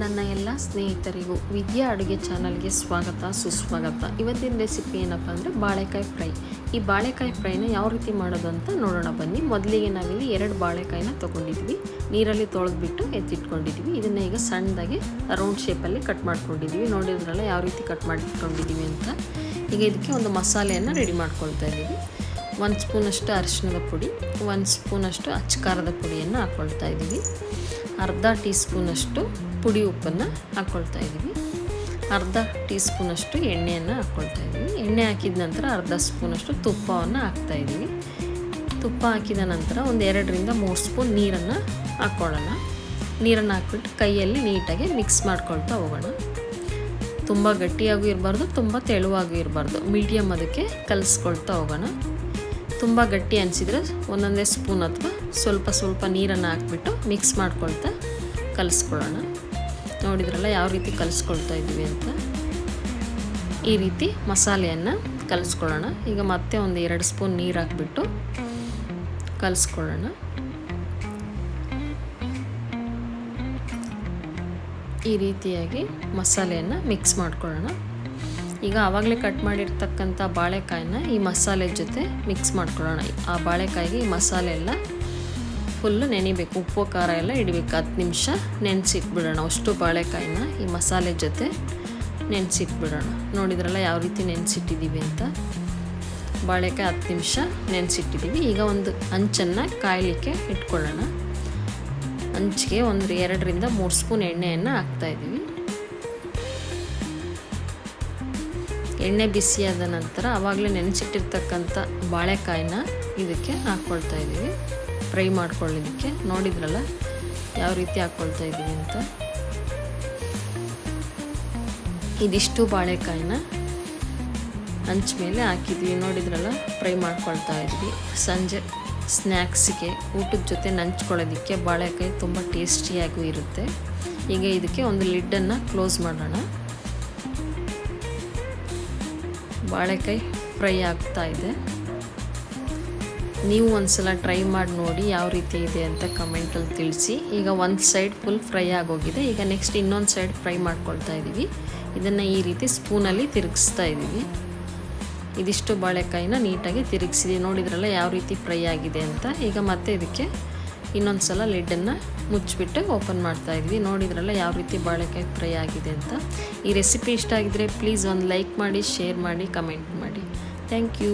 ನನ್ನ ಎಲ್ಲ ಸ್ನೇಹಿತರಿಗೂ ವಿದ್ಯಾ ಅಡುಗೆ ಚಾನಲ್ಗೆ ಸ್ವಾಗತ ಸುಸ್ವಾಗತ. ಇವತ್ತಿನ ರೆಸಿಪಿ ಏನಪ್ಪ ಅಂದರೆ ಬಾಳೆಕಾಯಿ ಫ್ರೈ. ಈ ಬಾಳೆಕಾಯಿ ಫ್ರೈನ ಯಾವ ರೀತಿ ಮಾಡೋದು ಅಂತ ನೋಡೋಣ ಬನ್ನಿ. ಮೊದಲಿಗೆ ನಾವಿಲ್ಲಿ 2 ಬಾಳೆಕಾಯಿನ ತೊಗೊಂಡಿದ್ವಿ, ನೀರಲ್ಲಿ ತೊಳೆದ್ಬಿಟ್ಟು ಎತ್ತಿಟ್ಕೊಂಡಿದ್ವಿ. ಇದನ್ನು ಈಗ ಸಣ್ಣದಾಗಿ ರೌಂಡ್ ಶೇಪಲ್ಲಿ ಕಟ್ ಮಾಡ್ಕೊಂಡಿದ್ವಿ. ನೋಡಿದ್ರಲ್ಲ ಯಾವ ರೀತಿ ಕಟ್ ಮಾಡಿಟ್ಕೊಂಡಿದ್ದೀವಿ ಅಂತ. ಈಗ ಇದಕ್ಕೆ ಒಂದು ಮಸಾಲೆಯನ್ನು ರೆಡಿ ಮಾಡ್ಕೊಳ್ತಾ ಇದ್ದೀವಿ. 1 ಸ್ಪೂನಷ್ಟು ಅರಿಶಿಣದ ಪುಡಿ, 1 ಸ್ಪೂನಷ್ಟು ಅಚ್ಚಕಾರದ ಪುಡಿಯನ್ನು ಹಾಕ್ಕೊಳ್ತಾ ಇದ್ದೀವಿ. ಅರ್ಧ ಟೀ ಸ್ಪೂನಷ್ಟು ಪುಡಿ ಉಪ್ಪನ್ನು ಹಾಕ್ಕೊಳ್ತಾ ಇದ್ದೀವಿ. ಅರ್ಧ ಟೀ ಸ್ಪೂನಷ್ಟು ಎಣ್ಣೆಯನ್ನು ಹಾಕ್ಕೊಳ್ತಾ ಇದ್ದೀವಿ. ಎಣ್ಣೆ ಹಾಕಿದ ನಂತರ ಅರ್ಧ ಸ್ಪೂನಷ್ಟು ತುಪ್ಪವನ್ನು ಹಾಕ್ತಾಯಿದ್ದೀವಿ. ತುಪ್ಪ ಹಾಕಿದ ನಂತರ ಒಂದು 2ರಿಂದ 3 ಸ್ಪೂನ್ ನೀರನ್ನು ಹಾಕ್ಕೊಳ್ಳೋಣ. ನೀರನ್ನು ಹಾಕ್ಬಿಟ್ಟು ಕೈಯಲ್ಲಿ ನೀಟಾಗಿ ಮಿಕ್ಸ್ ಮಾಡ್ಕೊಳ್ತಾ ಹೋಗೋಣ. ತುಂಬ ಗಟ್ಟಿಯಾಗೂ ಇರಬಾರ್ದು, ತುಂಬ ತೆಳುವಾಗೂ ಇರಬಾರ್ದು, ಮೀಡಿಯಮ್ ಅದಕ್ಕೆ ಕಲಿಸ್ಕೊಳ್ತಾ ಹೋಗೋಣ. ತುಂಬ ಗಟ್ಟಿ ಅನಿಸಿದರೆ ಒಂದೊಂದೇ ಸ್ಪೂನ್ ಅಥವಾ ಸ್ವಲ್ಪ ನೀರನ್ನು ಹಾಕ್ಬಿಟ್ಟು ಮಿಕ್ಸ್ ಮಾಡ್ಕೊಳ್ತಾ ಕಲಿಸ್ಕೊಳ್ಳೋಣ. ನೋಡಿದ್ರಲ್ಲ ಯಾವ ರೀತಿ ಕಲಿಸ್ಕೊಳ್ತಾ ಇದ್ವಿ ಅಂತ. ಈ ರೀತಿ ಮಸಾಲೆಯನ್ನು ಕಲಿಸ್ಕೊಳ್ಳೋಣ. ಈಗ ಮತ್ತೆ ಒಂದು 2 ಸ್ಪೂನ್ ನೀರು ಹಾಕ್ಬಿಟ್ಟು ಕಲಿಸ್ಕೊಳ್ಳೋಣ. ಈ ರೀತಿಯಾಗಿ ಮಸಾಲೆಯನ್ನು ಮಿಕ್ಸ್ ಮಾಡ್ಕೊಳ್ಳೋಣ. ಈಗ ಆವಾಗಲೇ ಕಟ್ ಮಾಡಿರ್ತಕ್ಕಂಥ ಬಾಳೆಕಾಯಿನ ಈ ಮಸಾಲೆ ಜೊತೆ ಮಿಕ್ಸ್ ಮಾಡ್ಕೊಳ್ಳೋಣ. ಆ ಬಾಳೆಕಾಯಿಗೆ ಈ ಮಸಾಲೆ ಎಲ್ಲ ಫುಲ್ಲು ನೆನಿಬೇಕು, ಉಪ್ಪು ಖಾರ ಎಲ್ಲ ಇಡಬೇಕು. 10 ನಿಮಿಷ ನೆನೆಸಿಟ್ಬಿಡೋಣ. ಅಷ್ಟು ಬಾಳೆಕಾಯಿನ ಈ ಮಸಾಲೆ ಜೊತೆ ನೆನೆಸಿಟ್ಬಿಡೋಣ. ನೋಡಿದ್ರಲ್ಲ ಯಾವ ರೀತಿ ನೆನೆಸಿಟ್ಟಿದ್ದೀವಿ ಅಂತ. ಬಾಳೆಕಾಯಿ 10 ನಿಮಿಷ ನೆನೆಸಿಟ್ಟಿದ್ದೀವಿ. ಈಗ ಒಂದು ಹಂಚನ್ನು ಕಾಯಲಿಕ್ಕೆ ಇಟ್ಕೊಳ್ಳೋಣ. ಹಂಚಿಗೆ ಒಂದು 2ರಿಂದ 3 ಸ್ಪೂನ್ ಎಣ್ಣೆಯನ್ನು ಹಾಕ್ತಾಯಿದ್ದೀವಿ. ಎಣ್ಣೆ ಬಿಸಿಯಾದ ನಂತರ ಆವಾಗಲೇ ನೆನೆಸಿಟ್ಟಿರ್ತಕ್ಕಂಥ ಬಾಳೆಕಾಯಿನ ಇದಕ್ಕೆ ಹಾಕ್ಕೊಳ್ತಾ ಇದ್ದೀವಿ, ಫ್ರೈ ಮಾಡ್ಕೊಳ್ಳೋದಕ್ಕೆ. ನೋಡಿದ್ರಲ್ಲ ಯಾವ ರೀತಿ ಹಾಕ್ಕೊಳ್ತಾ ಇದ್ದೀವಿ ಅಂತ. ಇದಿಷ್ಟು ಬಾಳೆಕಾಯಿನ ಹಂಚ ಮೇಲೆ ಹಾಕಿದ್ವಿ. ನೋಡಿದ್ರಲ್ಲ ಫ್ರೈ ಮಾಡ್ಕೊಳ್ತಾ ಇದ್ವಿ. ಸಂಜೆ ಸ್ನ್ಯಾಕ್ಸಿಗೆ ಊಟದ ಜೊತೆ ನಂಚ್ಕೊಳ್ಳೋದಕ್ಕೆ ಬಾಳೆಕಾಯಿ ತುಂಬ ಟೇಸ್ಟಿಯಾಗೂ ಇರುತ್ತೆ. ಈಗ ಇದಕ್ಕೆ ಒಂದು ಲಿಡ್ಡನ್ನು ಕ್ಲೋಸ್ ಮಾಡೋಣ. ಬಾಳೆಕಾಯಿ ಫ್ರೈ ಆಗ್ತಾ ಇದೆ. ನೀವು ಒಂದ್ಸಲ ಟ್ರೈ ಮಾಡಿ ನೋಡಿ ಯಾವ ರೀತಿ ಇದೆ ಅಂತ ಕಮೆಂಟಲ್ಲಿ ತಿಳಿಸಿ. ಈಗ ಒಂದು ಸೈಡ್ ಫುಲ್ ಫ್ರೈ ಆಗೋಗಿದೆ. ಈಗ ನೆಕ್ಸ್ಟ್ ಇನ್ನೊಂದು ಸೈಡ್ ಫ್ರೈ ಮಾಡ್ಕೊಳ್ತಾ ಇದ್ದೀವಿ. ಇದನ್ನು ಈ ರೀತಿ ಸ್ಪೂನಲ್ಲಿ ತಿರುಗಿಸ್ತಾ ಇದ್ದೀವಿ. ಇದಿಷ್ಟು ಬಾಳೆಕಾಯಿನ ನೀಟಾಗಿ ತಿರುಗಿಸಿದ್ದೀವಿ. ನೋಡಿದ್ರಲ್ಲ ಯಾವ ರೀತಿ ಫ್ರೈ ಆಗಿದೆ ಅಂತ. ಈಗ ಮತ್ತೆ ಇದಕ್ಕೆ ಇನ್ನೊಂದು ಸಲ ಲಿಡ್ಡನ್ನು ಮುಚ್ಚಿಬಿಟ್ಟು ಓಪನ್ ಮಾಡ್ತಾ ಇದ್ವಿ. ನೋಡಿದ್ರಲ್ಲ ಯಾವ ರೀತಿ ಬಾಳೆಕಾಯಿ ಫ್ರೈ ಆಗಿದೆ ಅಂತ. ಈ ರೆಸಿಪಿ ಇಷ್ಟ ಆಗಿದ್ರೆ ಪ್ಲೀಸ್ ಒಂದು ಲೈಕ್ ಮಾಡಿ, ಶೇರ್ ಮಾಡಿ, ಕಮೆಂಟ್ ಮಾಡಿ. Thank you.